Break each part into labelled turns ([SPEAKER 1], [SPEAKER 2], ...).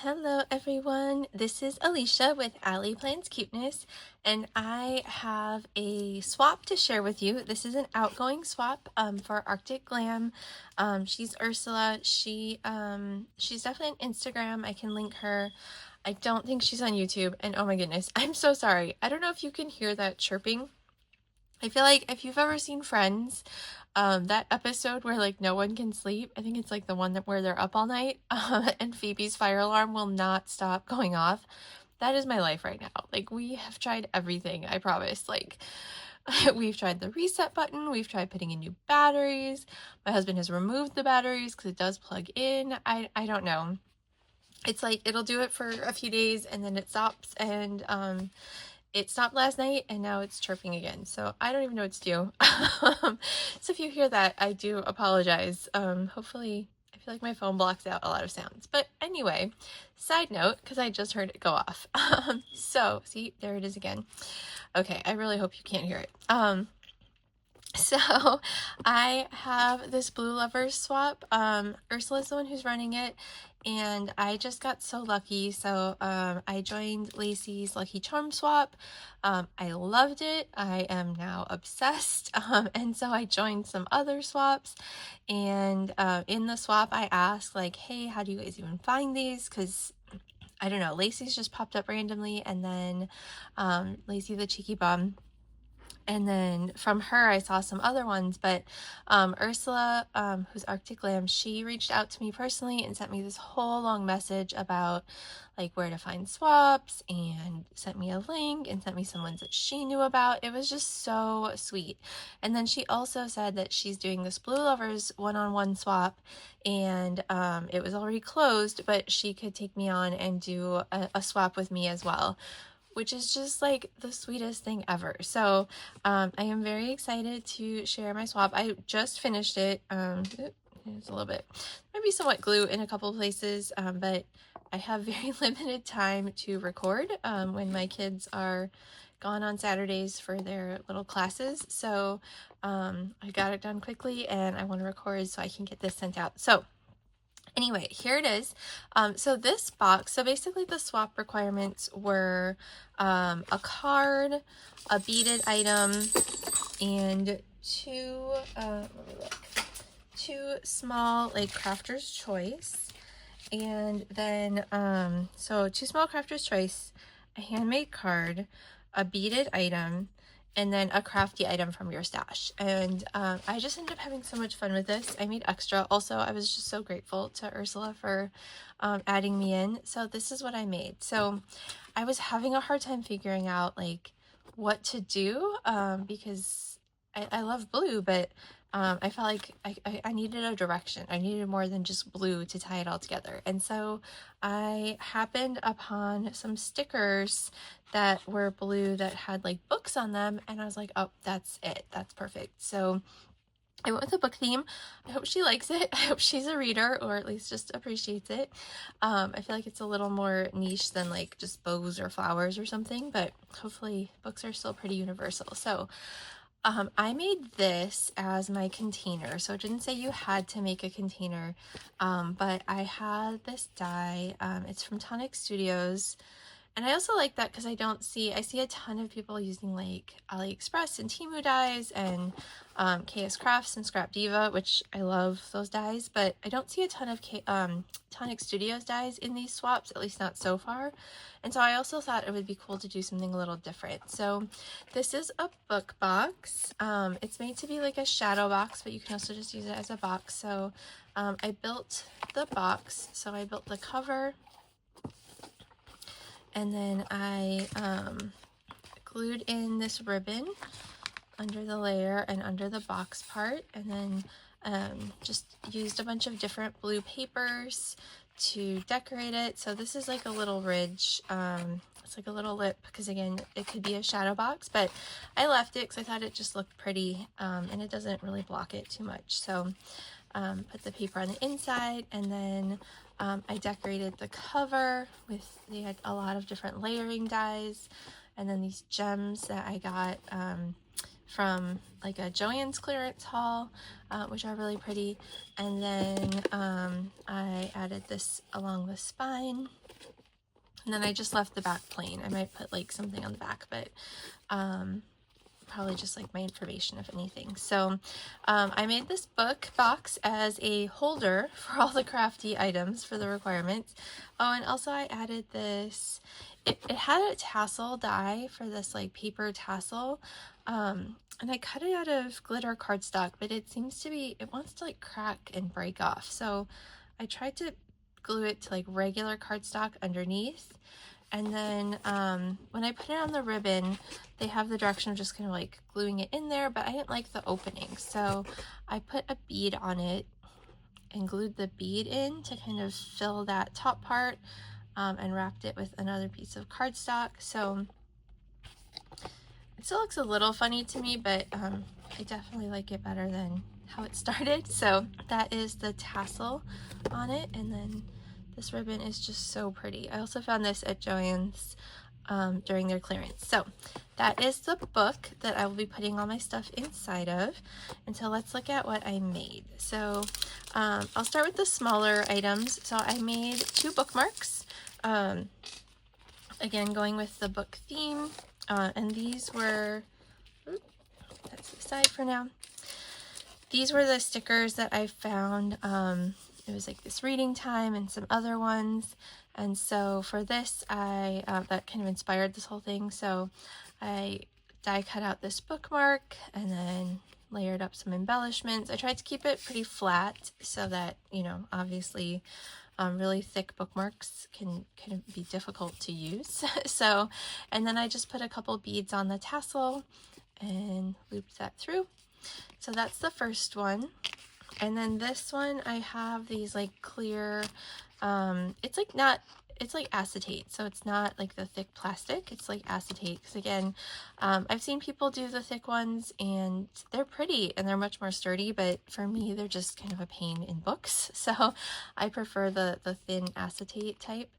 [SPEAKER 1] Hello everyone, this is Alicia with Ali.plans.cuteness, and I have a swap to share with you. This is an outgoing swap for Arctic Glam. She's Ursula. She's definitely on Instagram. I can link her. I don't think she's on YouTube, and oh my goodness, I'm so sorry. I don't know if you can hear that chirping. I feel like if you've ever seen Friends, that episode where like no one can sleep, I think it's like the one where they're up all night, and Phoebe's fire alarm will not stop going off. That is my life right now. Like, we have tried everything, I promise. Like, we've tried the reset button, we've tried putting in new batteries. My husband has removed the batteries because it does plug in. I don't know. It's like it'll do it for a few days and then it stops, and it stopped last night and now it's chirping again. So I don't even know what to do. So if you hear that, I do apologize. Hopefully, I feel like my phone blocks out a lot of sounds. But anyway, side note, because I just heard it go off. So see, there it is again. Okay, I really hope you can't hear it. So I have this Blue Lovers swap. Ursula's the one who's running it, and I just got so lucky. So I joined Lacey's Lucky Charm swap. I loved it. I am now obsessed. And so I joined some other swaps, and in the swap I asked like, hey, how do you guys even find these? Because I don't know, Lacey's just popped up randomly, and then Lacey the Cheeky Bum. And then from her, I saw some other ones, but Ursula, who's Arctic Glam, she reached out to me personally and sent me this whole long message about like where to find swaps, and sent me a link and sent me some ones that she knew about. It was just so sweet. And then she also said that she's doing this Blue Lovers one-on-one swap, and it was already closed, but she could take me on and do a swap with me as well, which is just like the sweetest thing ever. So I am very excited to share my swap. I just finished it. It's a little bit, maybe somewhat glue in a couple places, but I have very limited time to record when my kids are gone on Saturdays for their little classes. So I got it done quickly, and I want to record so I can get this sent out. So anyway, here it is. So this box, so basically the swap requirements were a card, a beaded item, and two, let me look, two small like crafter's choice, and then so two small crafter's choice, a handmade card, a beaded item, and then a crafty item from your stash. And I just ended up having so much fun with this. I made extra. Also, I was just so grateful to Ursula for adding me in. So this is what I made. So I was having a hard time figuring out like what to do because I love blue, but I felt like I needed a direction. I needed more than just blue to tie it all together. And so I happened upon some stickers that were blue that had like books on them, and I was like, oh, that's it. That's perfect. So I went with a book theme. I hope she likes it. I hope she's a reader, or at least just appreciates it. I feel like it's a little more niche than like just bows or flowers or something, but hopefully books are still pretty universal. So I made this as my container. So it didn't say you had to make a container, but I had this die. It's from Tonic Studios. And I also like that because I see a ton of people using like AliExpress and Temu dies, and KS Crafts and Scrap Diva, which I love those dies, but I don't see a ton of Tonic Studios dies in these swaps, at least not so far. And so I also thought it would be cool to do something a little different. So this is a book box. It's made to be like a shadow box, but you can also just use it as a box. So I built the box. So I built the cover, and then I glued in this ribbon under the layer and under the box part, and then just used a bunch of different blue papers to decorate it. So this is like a little ridge. It's like a little lip because, again, it could be a shadow box, but I left it because I thought it just looked pretty, and it doesn't really block it too much. So put the paper on the inside, and then I decorated the cover with, they had a lot of different layering dies, and then these gems that I got from like a Joann's clearance haul, which are really pretty. And then I added this along the spine, And then I just left the back plain. I might put like something on the back, but probably just like my information if anything. So I made this book box as a holder for all the crafty items for the requirements. Oh, and also I added this, it had a tassel die for this like paper tassel, and I cut it out of glitter cardstock, but it seems to be, it wants to like crack and break off. So I tried to glue it to like regular cardstock underneath. And then when I put it on the ribbon, they have the direction of just kind of like gluing it in there, but I didn't like the opening. So I put a bead on it and glued the bead in to kind of fill that top part, and wrapped it with another piece of cardstock. So it still looks a little funny to me, but I definitely like it better than how it started. So that is the tassel on it, and then this ribbon is just so pretty. I also found this at Joann's during their clearance. So that is the book that I will be putting all my stuff inside of. And so let's look at what I made. So I'll start with the smaller items. So I made 2 bookmarks. Again, going with the book theme. And these were, that's the side for now. These were the stickers that I found. It was like this reading time and some other ones. And so for this, that kind of inspired this whole thing. So I die cut out this bookmark and then layered up some embellishments. I tried to keep it pretty flat so that, you know, obviously really thick bookmarks can be difficult to use. So, and then I just put a couple beads on the tassel and looped that through. So that's the first one. And then this one, I have these like clear, it's like not, it's like acetate. So it's not like the thick plastic, it's like acetate. Because again, I've seen people do the thick ones and they're pretty and they're much more sturdy, but for me, they're just kind of a pain in books. So I prefer the thin acetate type.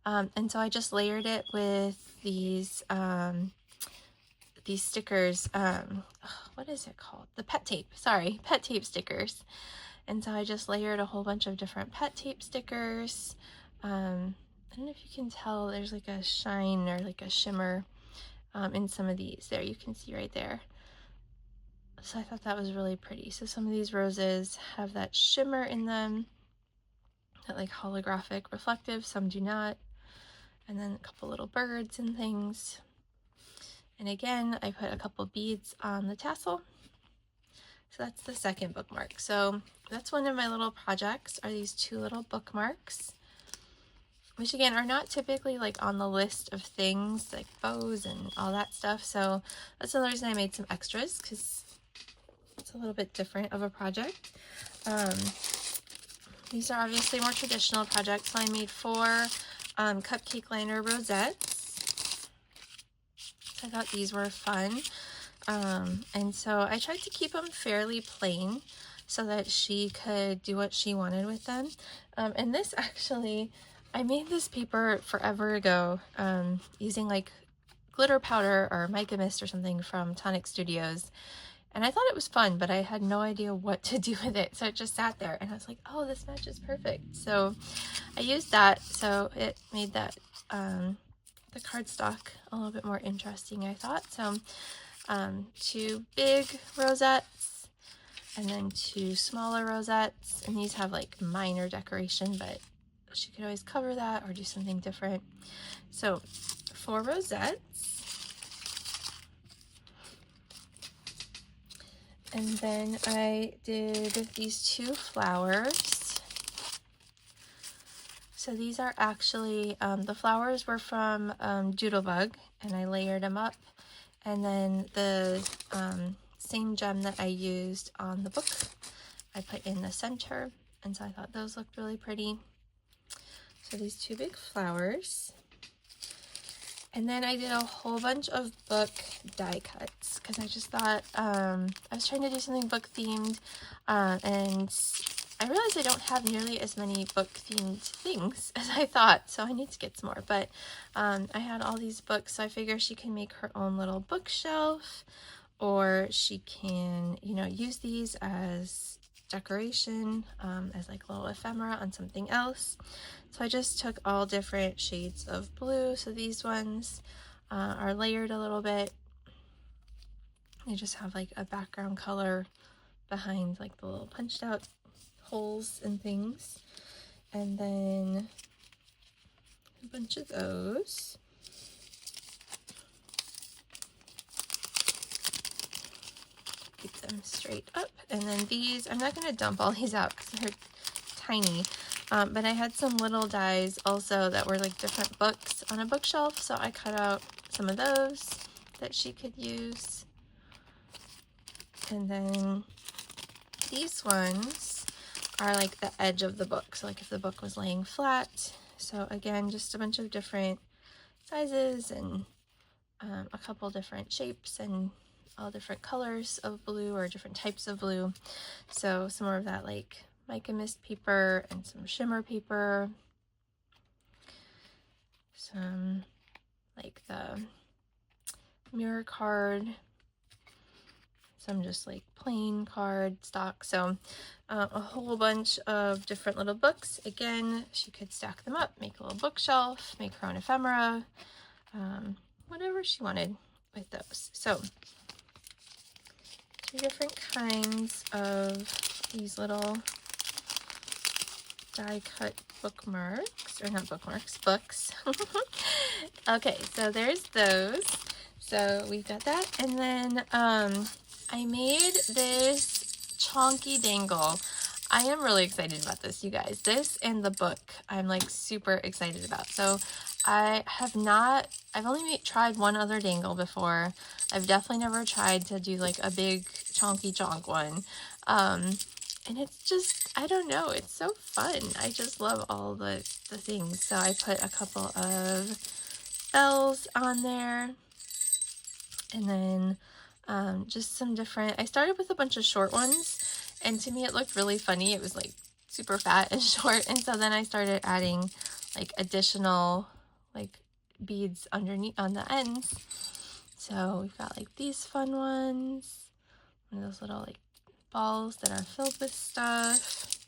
[SPEAKER 1] And so I just layered it with these stickers, what is it called? The pet tape, sorry, pet tape stickers. And so I just layered a whole bunch of different pet tape stickers. I don't know if you can tell, there's like a shine or like a shimmer in some of these. There, you can see right there. So I thought that was really pretty. So some of these roses have that shimmer in them, that like holographic reflective, some do not. And then a couple little birds and things. And again, I put a couple beads on the tassel. So that's the second bookmark. So that's one of my little projects, are these 2 little bookmarks, which again are not typically like on the list of things like bows and all that stuff. So that's another reason I made some extras, because it's a little bit different of a project. These are obviously more traditional projects. So I made 4 cupcake liner rosettes. So I thought these were fun. And so I tried to keep them fairly plain so that she could do what she wanted with them. And this actually, I made this paper forever ago using like glitter powder or mica mist or something from Tonic Studios. And I thought it was fun, but I had no idea what to do with it. So it just sat there and I was like, oh, this matches perfect. So I used that. So it made that, the cardstock a little bit more interesting, I thought. So 2 big rosettes and then 2 smaller rosettes, and these have like minor decoration, but she could always cover that or do something different. So 4 rosettes, and then I did these 2 flowers. So these are actually, the flowers were from Doodlebug, and I layered them up. And then the same gem that I used on the book, I put in the center. And so I thought those looked really pretty. So these 2 big flowers. And then I did a whole bunch of book die cuts because I just thought, I was trying to do something book themed, and I realized I don't have nearly as many book themed things as I thought, so I need to get some more. But I had all these books, so I figure she can make her own little bookshelf, or she can, you know, use these as decoration as like a little ephemera on something else. So I just took all different shades of blue. So these ones are layered a little bit. They just have like a background color behind like the little punched out holes and things. And then a bunch of those. Keep them straight up. And then these, I'm not going to dump all these out because they're tiny. But I had some little dies also that were like different books on a bookshelf. So I cut out some of those that she could use. And then these ones are like the edge of the book. So like if the book was laying flat. So again, just a bunch of different sizes and a couple different shapes and all different colors of blue or different types of blue. So some more of that like mica mist paper and some shimmer paper. Some like the mirror card. Some just like plain card stock. So a whole bunch of different little books. Again, she could stack them up, make a little bookshelf, make her own ephemera, whatever she wanted with those. So 2 different kinds of these little die cut bookmarks, or not bookmarks, books. Okay, so there's those. So we've got that. And then I made this chonky dangle. I am really excited about this, you guys. This and the book I'm like super excited about. So I've only tried one other dangle before. I've definitely never tried to do like a big chonky chonk one. And it's just, I don't know, it's so fun. I just love all the things. So I put a couple of bells on there. And then just some different, I started with a bunch of short ones, and to me it looked really funny. It was like super fat and short, and so then I started adding like additional like beads underneath on the ends. So we've got like these fun ones, one of those little like balls that are filled with stuff.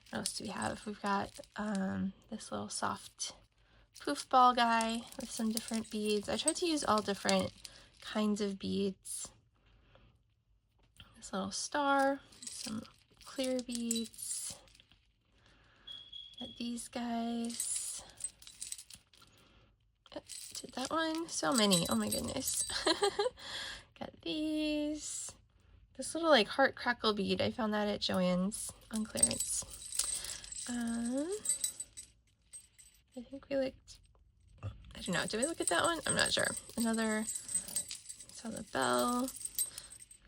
[SPEAKER 1] What else do we have? We've got this little soft poof ball guy with some different beads. I tried to use all different kinds of beads. This little star, some clear beads. Got these guys. Oh, did that one? So many. Oh my goodness. Got these. This little like heart crackle bead. I found that at Joann's on clearance. I think we looked, I don't know, did we look at that one? I'm not sure. Another, saw the bell.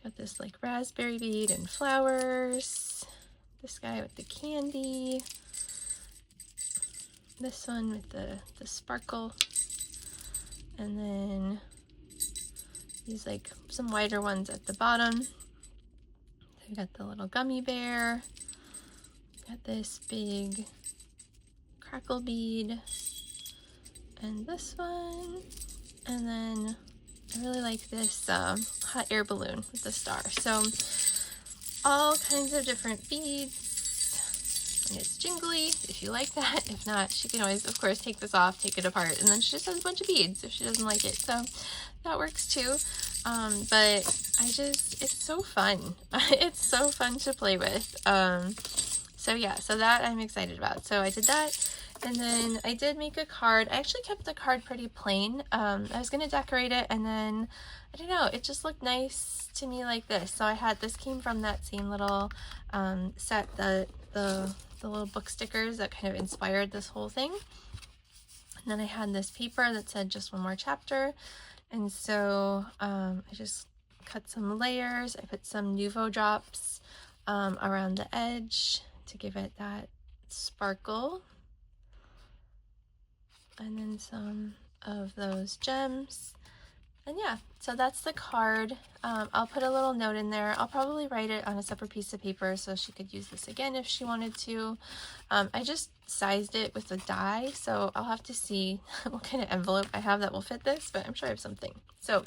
[SPEAKER 1] Got this like raspberry bead and flowers. This guy with the candy. This one with the sparkle. And then these like some wider ones at the bottom. So we got the little gummy bear. Got this big crackle bead. And this one. And then I really like this hot air balloon with the star. So all kinds of different beads, and it's jingly if you like that. If not, she can always, of course, take this off, take it apart, and then she just has a bunch of beads if she doesn't like it. So that works too. But it's so fun. It's so fun to play with. So yeah, so that I'm excited about. So I did that. And then I did make a card. I actually kept the card pretty plain. I was going to decorate it, and then, I don't know, it just looked nice to me like this. So I had, this came from that same little set, the little book stickers that kind of inspired this whole thing. And then I had this paper that said just one more chapter. And so I just cut some layers. I put some Nuvo drops around the edge to give it that sparkle. And then some of those gems. And yeah, so that's the card. I'll put a little note in there. I'll probably write it on a separate piece of paper so she could use this again if she wanted to. I just sized it with a die, so I'll have to see what kind of envelope I have that will fit this, but I'm sure I have something. So,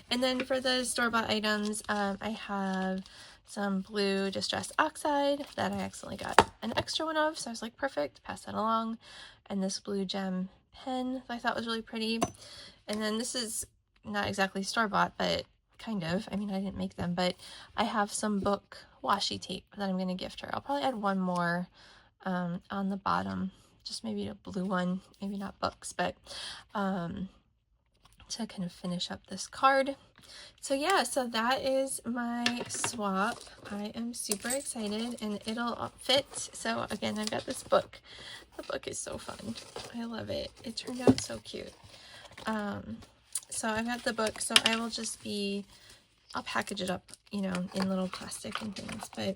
[SPEAKER 1] and then for the store-bought items, I have some blue Distress Oxide that I accidentally got an extra one of, so I was like, perfect, pass that along. And this blue gem pen that I thought was really pretty. And then this is not exactly store-bought, but kind of. I mean, I didn't make them, but I have some book washi tape that I'm going to gift her. I'll probably add one more on the bottom, just maybe a blue one, maybe not books, but to kind of finish up this card. So yeah, so that is my swap. I am super excited and it'll fit. So again, I've got this book. The book is so fun. I love it. It turned out so cute. So I've got the book, so I will just be, I'll package it up, you know, in little plastic and things, but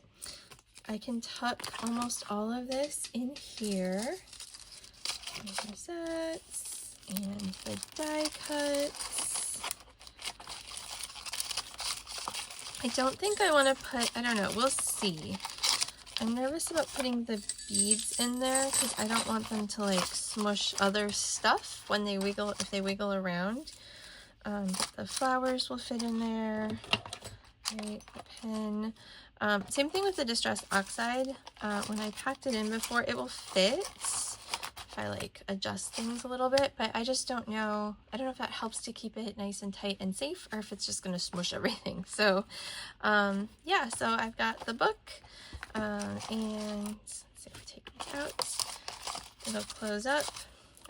[SPEAKER 1] I can tuck almost all of this in here. There's that, and the die cuts. I don't think I want to put, I don't know, we'll see. I'm nervous about putting the beads in there because I don't want them to like smush other stuff when they wiggle, if they wiggle around. But the flowers will fit in there, right, the pen. Same thing with the Distress Oxide. When I packed it in before, it will fit if I like adjust things a little bit, but I just don't know. I don't know if that helps to keep it nice and tight and safe or if it's just going to smush everything. So yeah, so I've got the book and let's see if I take it out. It'll close up.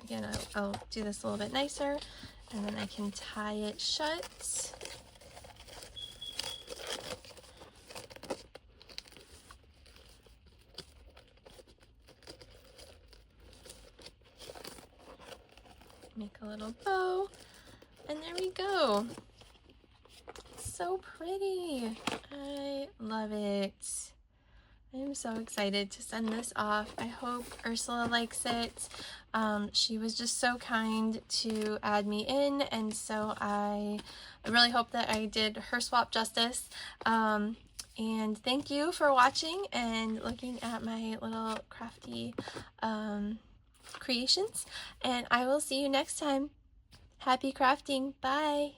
[SPEAKER 1] Again, I'll do this a little bit nicer. And then I can tie it shut. Make a little bow. And there we go. It's so pretty. I love it. I'm so excited to send this off. I hope Ursula likes it. She was just so kind to add me in, and so I really hope that I did her swap justice. And thank you for watching and looking at my little crafty creations, and I will see you next time. Happy crafting. Bye.